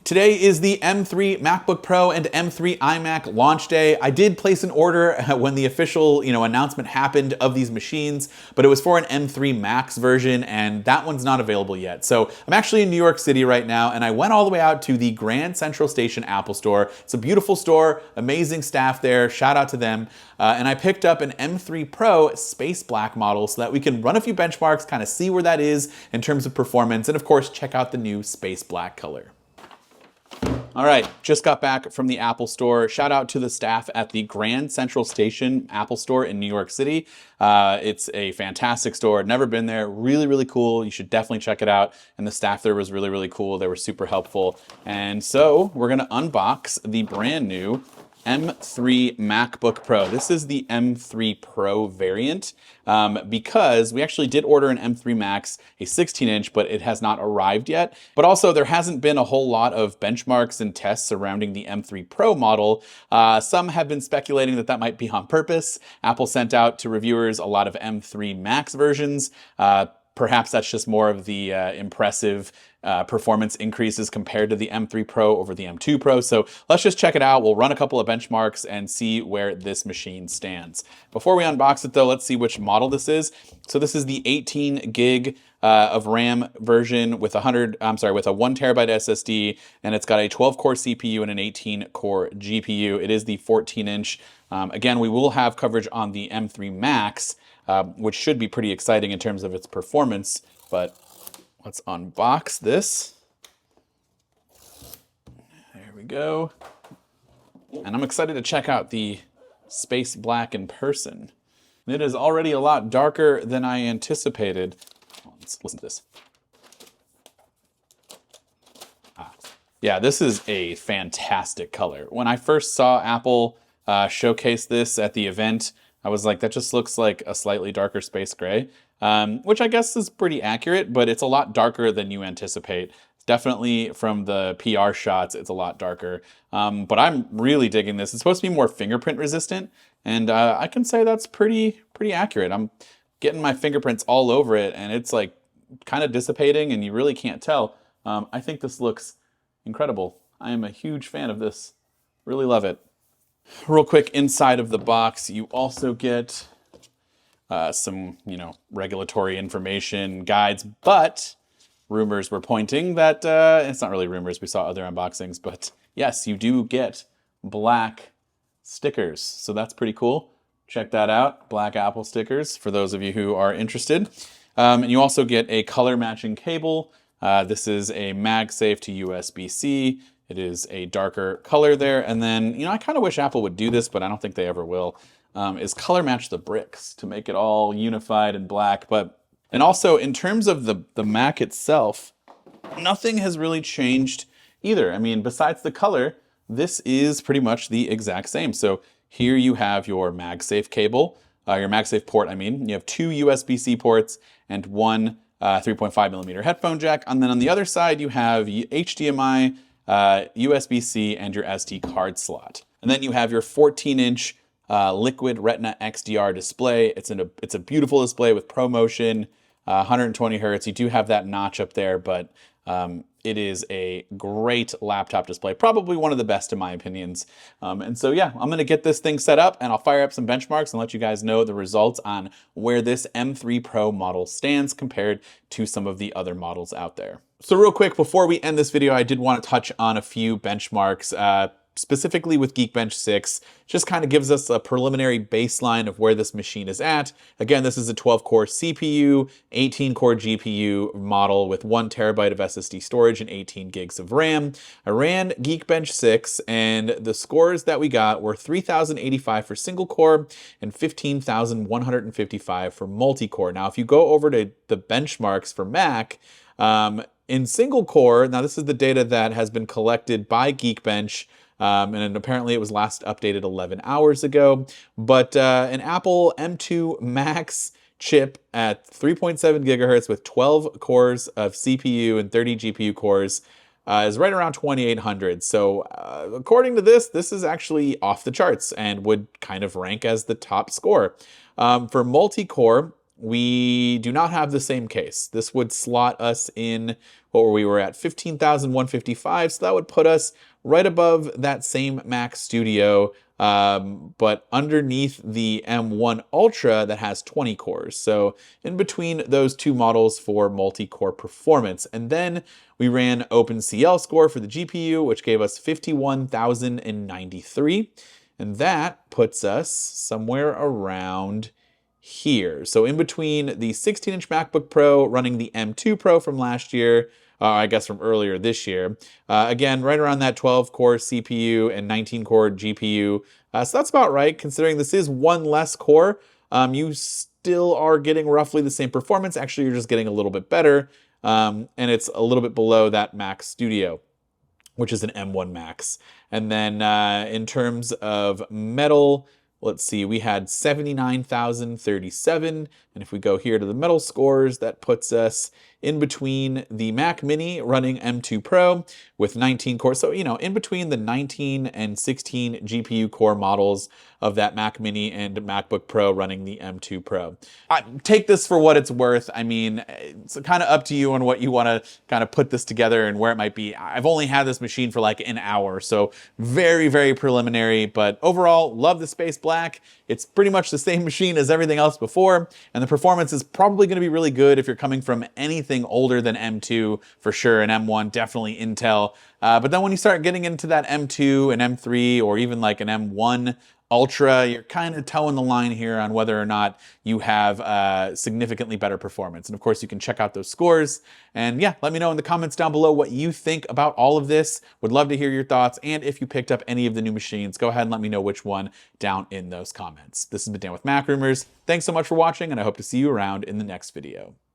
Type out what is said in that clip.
Today is the M3 MacBook Pro and M3 iMac launch day. I did place an order when the official, announcement happened of these machines, but it was for an M3 Max version, and that one's not available yet. So I'm actually in New York City right now, and I went all the way out to the Grand Central Station Apple Store. It's a beautiful store, amazing staff there. Shout out to them. And I picked up an M3 Pro Space Black model so that we can run a few benchmarks, kind of see where that is in terms of performance, and of course, check out the new Space Black color. All right, just got back from the Apple Store. Shout out to the staff at the Grand Central Station Apple Store in New York City. It's a fantastic store. Never been there. Really, really cool. You should definitely check it out. And the staff there was really, really cool. They were super helpful. And so we're going to unbox the brand new M3 MacBook Pro. This is the M3 Pro variant because we actually did order an M3 Max, a 16-inch, but it has not arrived yet. But also there hasn't been a whole lot of benchmarks and tests surrounding the M3 Pro model. Some have been speculating that that might be on purpose. Apple sent out to reviewers a lot of M3 Max versions. Perhaps that's just more of the impressive performance increases compared to the M3 Pro over the M2 Pro. So let's just check it out. We'll run a couple of benchmarks and see where this machine stands. Before we unbox it though, let's see which model this is. So this is the 18 gig of RAM version with with a 1 terabyte SSD, and it's got a 12-core CPU and an 18-core GPU. It is the 14-inch. Again, we will have coverage on the M3 Max, which should be pretty exciting in terms of its performance, but let's unbox this. There we go. And I'm excited to check out the Space Black in person. It is already a lot darker than I anticipated. Let's listen to this. Yeah, this is a fantastic color. When I first saw Apple showcase this at the event, I was like, that just looks like a slightly darker space gray, which I guess is pretty accurate, but it's a lot darker than you anticipate. Definitely from the PR shots, it's a lot darker. But I'm really digging this. It's supposed to be more fingerprint resistant, and I can say that's pretty accurate. I'm getting my fingerprints all over it, and it's like kind of dissipating, and you really can't tell. I think this looks incredible. I am a huge fan of this. Really love it. Real quick, inside of the box, you also get some, regulatory information, guides, but rumors were pointing that, it's not really rumors, we saw other unboxings, but yes, you do get black stickers. So that's pretty cool. Check that out, black Apple stickers, for those of you who are interested. And you also get a color matching cable. This is a MagSafe to USB-C. It is a darker color there. And then, I kind of wish Apple would do this, but I don't think they ever will, is color match the bricks to make it all unified and black. And also in terms of the Mac itself, nothing has really changed either. I mean, besides the color, this is pretty much the exact same. So here you have your MagSafe cable, your MagSafe port, You have 2 USB-C ports and one 3.5 millimeter headphone jack. And then on the other side, you have HDMI, USB-C, and your SD card slot. And then you have your 14-inch Liquid Retina XDR display. It's a beautiful display with ProMotion, 120 hertz. You do have that notch up there, but it is a great laptop display, probably one of the best in my opinions. And so yeah, I'm gonna get this thing set up and I'll fire up some benchmarks and let you guys know the results on where this M3 Pro model stands compared to some of the other models out there. So real quick, before we end this video, I did want to touch on a few benchmarks, specifically with Geekbench 6, just kind of gives us a preliminary baseline of where this machine is at. Again, this is a 12-core CPU, 18-core GPU model with 1 terabyte of SSD storage and 18 gigs of RAM. I ran Geekbench 6, and the scores that we got were 3,085 for single core and 15,155 for multi-core. Now, if you go over to the benchmarks for Mac, in single core, now this is the data that has been collected by Geekbench, and apparently it was last updated 11 hours ago, but an Apple M2 Max chip at 3.7 gigahertz with 12 cores of CPU and 30 GPU cores is right around 2,800. So according to this is actually off the charts and would kind of rank as the top score. For multi-core, we do not have the same case. This would slot us in what we were at 15,155, so that would put us right above that same Mac Studio, but underneath the M1 Ultra that has 20 cores. So in between those two models for multi-core performance. And then we ran OpenCL score for the GPU, which gave us 51,093. And that puts us somewhere around here. So in between the 16-inch MacBook Pro running the M2 Pro from last year, I guess from earlier this year. Again, right around that 12-core CPU and 19-core GPU. So that's about right, considering this is one less core. You still are getting roughly the same performance. Actually, you're just getting a little bit better, and it's a little bit below that Mac Studio, which is an M1 Max. And then in terms of metal, let's see, we had 79,037. And if we go here to the metal scores, that puts us in between the Mac Mini running M2 Pro with 19 cores. So, in between the 19 and 16 GPU core models of that Mac Mini and MacBook Pro running the M2 Pro. Take this for what it's worth. I mean, it's kind of up to you on what you want to kind of put this together and where it might be. I've only had this machine for like an hour, so very, very preliminary, but overall, love the Space Black. It's pretty much the same machine as everything else before, and the performance is probably going to be really good if you're coming from anything older than M2 for sure, and M1 definitely Intel. But then when you start getting into that M2 and M3 or even like an M1 Ultra, you're kind of towing the line here on whether or not you have significantly better performance. And of course, you can check out those scores. And yeah, let me know in the comments down below what you think about all of this. Would love to hear your thoughts. And if you picked up any of the new machines, go ahead and let me know which one down in those comments. This has been Dan with MacRumors. Thanks so much for watching, and I hope to see you around in the next video.